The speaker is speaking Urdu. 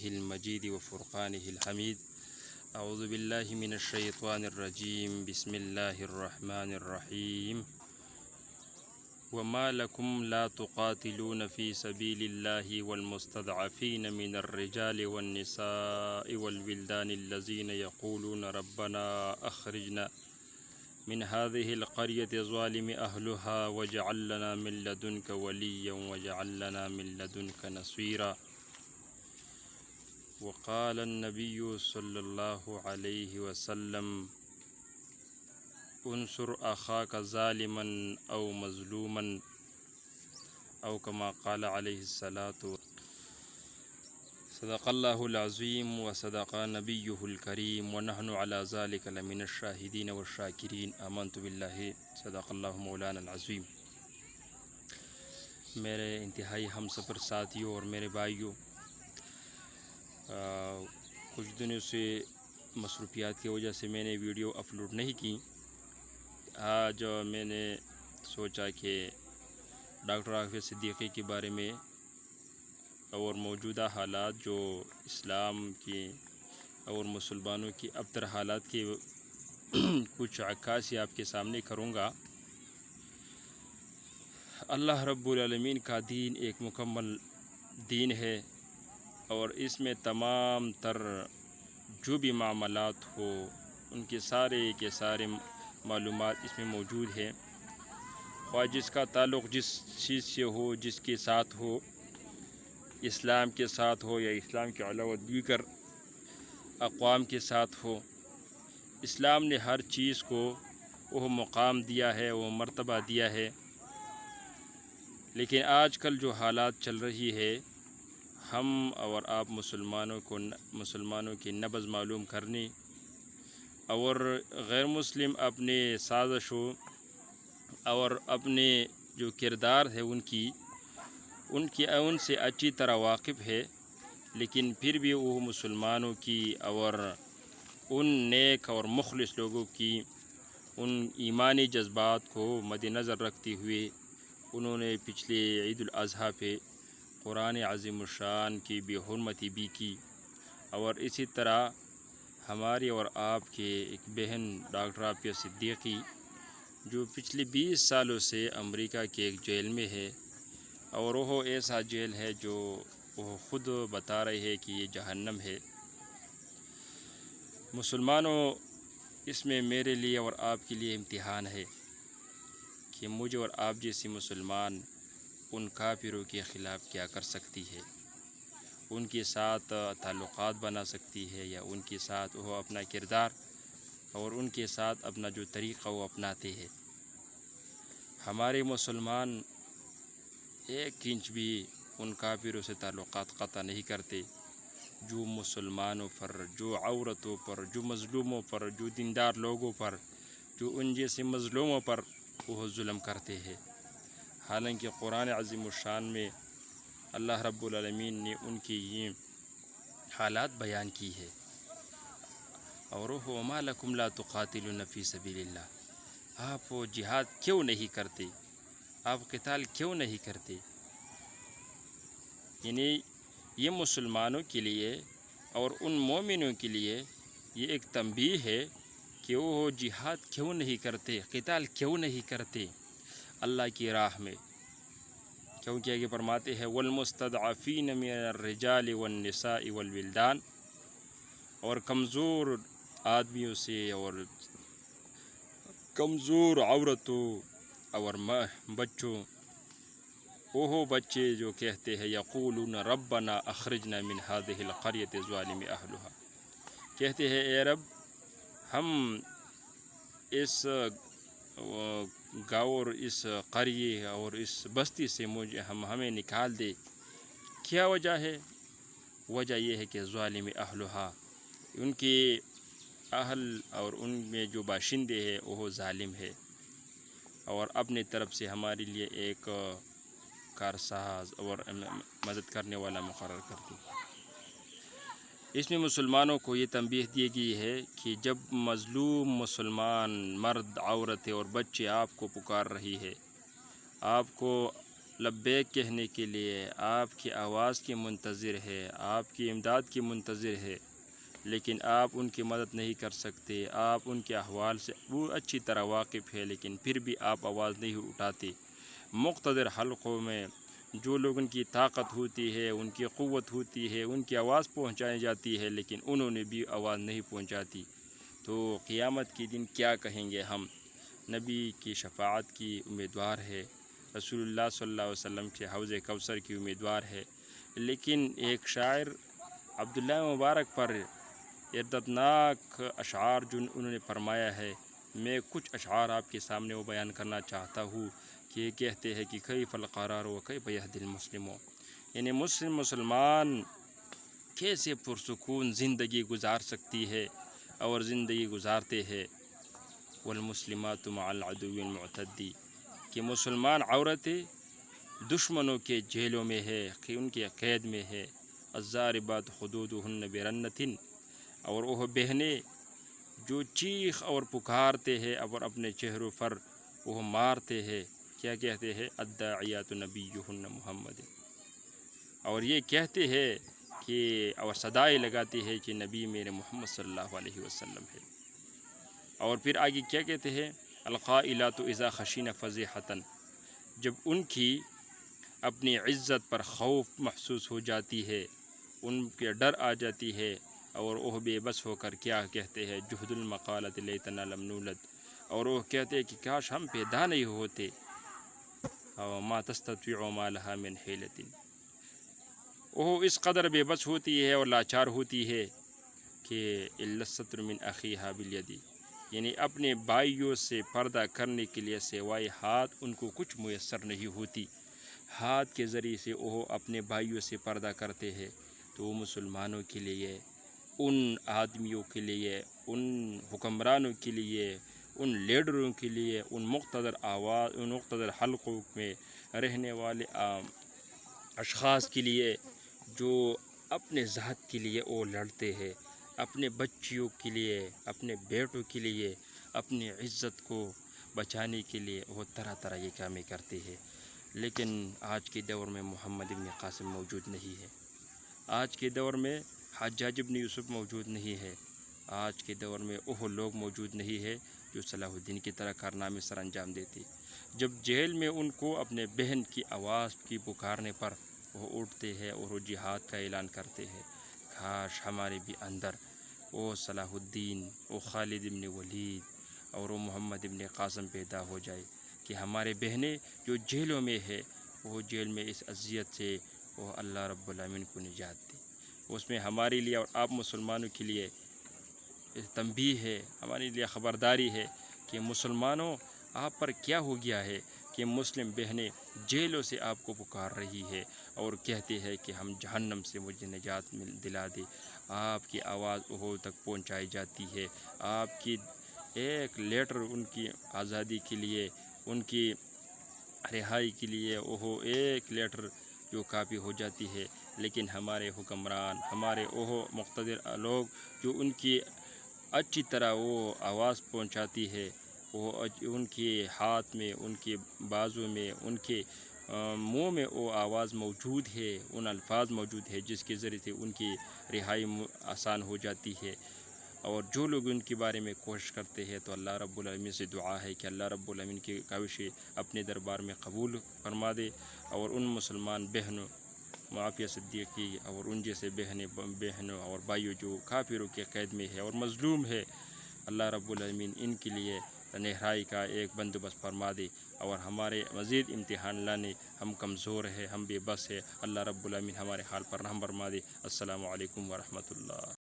المجيد وفرقانه الحميد. أعوذ بالله من الشيطان الرجيم. بسم الله الرحمن الرحيم. وما لكم لا تقاتلون في سبيل الله والمستضعفين من الرجال والنساء والولدان الذين يقولون ربنا أخرجنا من هذه القرية الظالم أهلها واجعل لنا من لدنك وليا واجعل لنا من لدنك نصيرا. وقال النبي صلى الله عليه وسلم انصر أخاك ظالما أو مظلوما أو كما قال عليه الصلاة. صدق الله العظيم وصدق نبيه الكريم ونحن على ذلك لمن الشاهدين والشاكرين. آمنت بالله. صدق اللہ مولانا العظیم. میرے انتہائی ہم سفر ساتھیوں اور میرے بھائیوں، کچھ دنوں سے مصروفیات کی وجہ سے میں نے ویڈیو اپلوڈ نہیں کی. آج میں نے سوچا کہ ڈاکٹر عافیہ صدیقی کے بارے میں اور موجودہ حالات جو اسلام کی اور مسلمانوں کی ابتر حالات کی کچھ عکاسی آپ کے سامنے کروں گا. اللہ رب العالمین کا دین ایک مکمل دین ہے اور اس میں تمام تر جو بھی معاملات ہو ان کے سارے معلومات اس میں موجود ہے. خواہ جس کا تعلق جس چیز سے ہو، جس کے ساتھ ہو، اسلام کے ساتھ ہو یا اسلام کے علاوہ دیگر اقوام کے ساتھ ہو، اسلام نے ہر چیز کو وہ مقام دیا ہے، وہ مرتبہ دیا ہے. لیکن آج کل جو حالات چل رہی ہے، ہم اور آپ مسلمانوں کی نبض معلوم کرنے اور غیر مسلم اپنے سازشوں اور اپنے جو کردار ہے ان سے اچھی طرح واقف ہے، لیکن پھر بھی وہ مسلمانوں کی اور ان نیک اور مخلص لوگوں کی ان ایمانی جذبات کو مد نظر رکھتے ہوئے انہوں نے پچھلے عید الاضحیٰ پہ قرآن عظیم الشان کی بے حرمتی بھی کی. اور اسی طرح ہماری اور آپ کے ایک بہن ڈاکٹر عافیہ صدیقی جو پچھلے 20 سالوں سے امریکہ کے ایک جیل میں ہے، اور وہ ایسا جیل ہے جو وہ خود بتا رہے ہیں کہ یہ جہنم ہے. مسلمانوں، اس میں میرے لیے اور آپ کے لیے امتحان ہے کہ مجھے اور آپ جیسی مسلمان ان کافروں کے خلاف کیا کر سکتی ہے، ان کے ساتھ تعلقات بنا سکتی ہے یا ان کے ساتھ وہ اپنا کردار اور ان کے ساتھ اپنا جو طریقہ وہ اپناتے ہیں. ہمارے مسلمان ایک انچ بھی ان کافروں سے تعلقات قطع نہیں کرتے جو مسلمانوں پر، جو عورتوں پر، جو مظلوموں پر، جو دیندار لوگوں پر، جو ان جیسے مظلوموں پر وہ ظلم کرتے ہیں. حالانکہ قرآن عظیم الشان میں اللہ رب العالمین نے ان کی یہ حالات بیان کی ہے. اور وہ وما لکم لا تقاتلون فی سبیل اللہ، آپ وہ جہاد کیوں نہیں کرتے، آپ قتال کیوں نہیں کرتے؟ یعنی یہ مسلمانوں کے لیے اور ان مومنوں کے لیے یہ ایک تنبیہ ہے کہ وہ جہاد کیوں نہیں کرتے، قتال کیوں نہیں کرتے اللہ کی راہ میں. کیونکہ یہ فرماتے ہیں والمستضعفین من الرجال والنساء والولدان، اور کمزور آدمیوں سے اور کمزور عورتوں اور بچوں، وہ بچے جو کہتے ہیں یقولون ربنا اخرجنا من هذه القرية الظالم اهلها، کہتے ہیں اے رب ہم اس گاؤں اور اس قریے اور اس بستی سے ہمیں نکال دے. کیا وجہ ہے؟ وجہ یہ ہے کہ ظالم اہلھا، ان کے اہل اور ان میں جو باشندے ہیں وہ ظالم ہے اور اپنے طرف سے ہمارے لیے ایک کارساز اور مدد کرنے والا مقرر کرتی. اس میں مسلمانوں کو یہ تنبیہ دی گئی ہے کہ جب مظلوم مسلمان مرد، عورتیں اور بچے آپ کو پکار رہی ہے، آپ کو لبیک کہنے کے لیے آپ کی آواز کی منتظر ہے، آپ کی امداد کی منتظر ہے، لیکن آپ ان کی مدد نہیں کر سکتے۔ آپ ان کے احوال سے وہ اچھی طرح واقف ہے، لیکن پھر بھی آپ آواز نہیں اٹھاتے۔ مقتدر حلقوں میں جو لوگ ان کی طاقت ہوتی ہے، ان کی قوت ہوتی ہے، ان کی آواز پہنچائی جاتی ہے، لیکن انہوں نے بھی آواز نہیں پہنچاتی۔ تو قیامت کے دن کیا کہیں گے ہم؟ نبی کی شفاعت کی امیدوار ہے، رسول اللہ صلی اللہ علیہ وسلم کے حوض کوثر کی امیدوار ہے، لیکن ایک شاعر عبداللہ مبارک پر دردناک اشعار جو انہوں نے فرمایا ہے، میں کچھ اشعار آپ کے سامنے وہ بیان کرنا چاہتا ہوں کہ یہ کہتے ہیں کہ کیف القرار و کیف یہدی المسلم، یعنی مسلمان کیسے پرسکون زندگی گزار سکتی ہے اور زندگی گزارتے ہیں۔ والمسلمات مع العدو المعتدی، کہ مسلمان عورتیں دشمنوں کے جیلوں میں ہے، کہ ان کے قید میں ہے۔ الضاربات خدودہن برنۃ، اور وہ بہنیں جو چیخ اور پکارتے ہیں اور اپنے چہروں پر وہ مارتے ہیں، کیا کہتے ہیں؟ الداعیات نبیہن محمد، اور یہ کہتے ہیں کہ اور صدائیں لگاتے ہیں کہ نبی میرے محمد صلی اللہ علیہ وسلم ہے۔ اور پھر آگے کیا کہتے ہیں؟ القائلات اذا خشین فضیحۃ، جب ان کی اپنی عزت پر خوف محسوس ہو جاتی ہے، ان کے ڈر آ جاتی ہے، اور وہ بے بس ہو کر کیا کہتے ہیں؟ جہد المقالۃ لیتنا لم نولد، اور وہ کہتے ہیں کہ کاش ہم پیدا نہیں ہوتے۔ ما تستطيع ما لها من حیلۃ، وہ اس قدر بے بس ہوتی ہے اور لاچار ہوتی ہے کہ الا الستر من اخیہا بالید، یعنی اپنے بھائیوں سے پردہ کرنے کے لیے سوائے ہاتھ ان کو کچھ میسر نہیں ہوتی۔ ہاتھ کے ذریعے سے وہ اپنے بھائیوں سے پردہ کرتے ہیں۔ تو مسلمانوں کے لیے، ان آدمیوں کے لیے، ان حکمرانوں کے لیے، ان لیڈروں کے لیے، ان مقتدر حلقوں میں رہنے والے اشخاص کے لیے جو اپنے ذات کے لیے وہ لڑتے ہیں، اپنے بچیوں کے لیے، اپنے بیٹوں کے لیے، اپنی عزت کو بچانے کے لیے وہ طرح طرح یہ کامیں کرتے ہیں۔ لیکن آج کے دور میں محمد ابن قاسم موجود نہیں ہے، آج کے دور میں حجاج ابن یوسف موجود نہیں ہے، آج کے دور میں وہ لوگ موجود نہیں ہے جو صلاح الدین کی طرح کارنامے سر انجام دیتے۔ جب جیل میں ان کو اپنے بہن کی آواز کی پکارنے پر وہ اٹھتے ہیں اور وہ جہاد کا اعلان کرتے ہیں، کاش ہمارے بھی اندر وہ صلاح الدین، وہ خالد ابن ولید اور وہ محمد ابن قاسم پیدا ہو جائے، کہ ہمارے بہنیں جو جیلوں میں ہے، وہ جیل میں اس اذیت سے وہ اللہ رب العالمین کو نجات دے۔ اس میں ہمارے لیے اور آپ مسلمانوں کے لیے تنبیہ ہے، ہمارے لیے خبرداری ہے کہ مسلمانوں آپ پر کیا ہو گیا ہے کہ مسلم بہنیں جیلوں سے آپ کو پکار رہی ہے اور کہتے ہیں کہ ہم جہنم سے مجھے نجات دلا دے۔ آپ کی آواز وہ تک پہنچائی جاتی ہے، آپ کی ایک لیٹر ان کی آزادی کے لیے، ان کی رہائی کے لیے وہ ایک لیٹر جو کاپی ہو جاتی ہے، لیکن ہمارے حکمران، ہمارے وہ مقتدر لوگ جو ان کی اچھی طرح وہ آواز پہنچاتی ہے، وہ ان کے ہاتھ میں، ان کے بازو میں، ان کے منہ میں وہ آواز موجود ہے، ان الفاظ موجود ہے جس کے ذریعے سے ان کی رہائی آسان ہو جاتی ہے۔ اور جو لوگ ان کے بارے میں کوشش کرتے ہیں تو اللہ رب العالمین سے دعا ہے کہ اللہ رب العالمین کی کاوشیں اپنے دربار میں قبول فرما دے، اور ان مسلمان بہنوں معافیہ صدیقی اور ان جیسے بہنوں اور بھائیوں جو کافروں کے قید میں ہے اور مظلوم ہے، اللہ رب العالمین ان کے لیے رہائی کا ایک بندوبست فرما دے، اور ہمارے مزید امتحان لانے، ہم کمزور ہیں، ہم بے بس ہیں، اللہ رب العالمین ہمارے حال پر رحم فرما دے۔ السلام علیکم ورحمۃ اللہ۔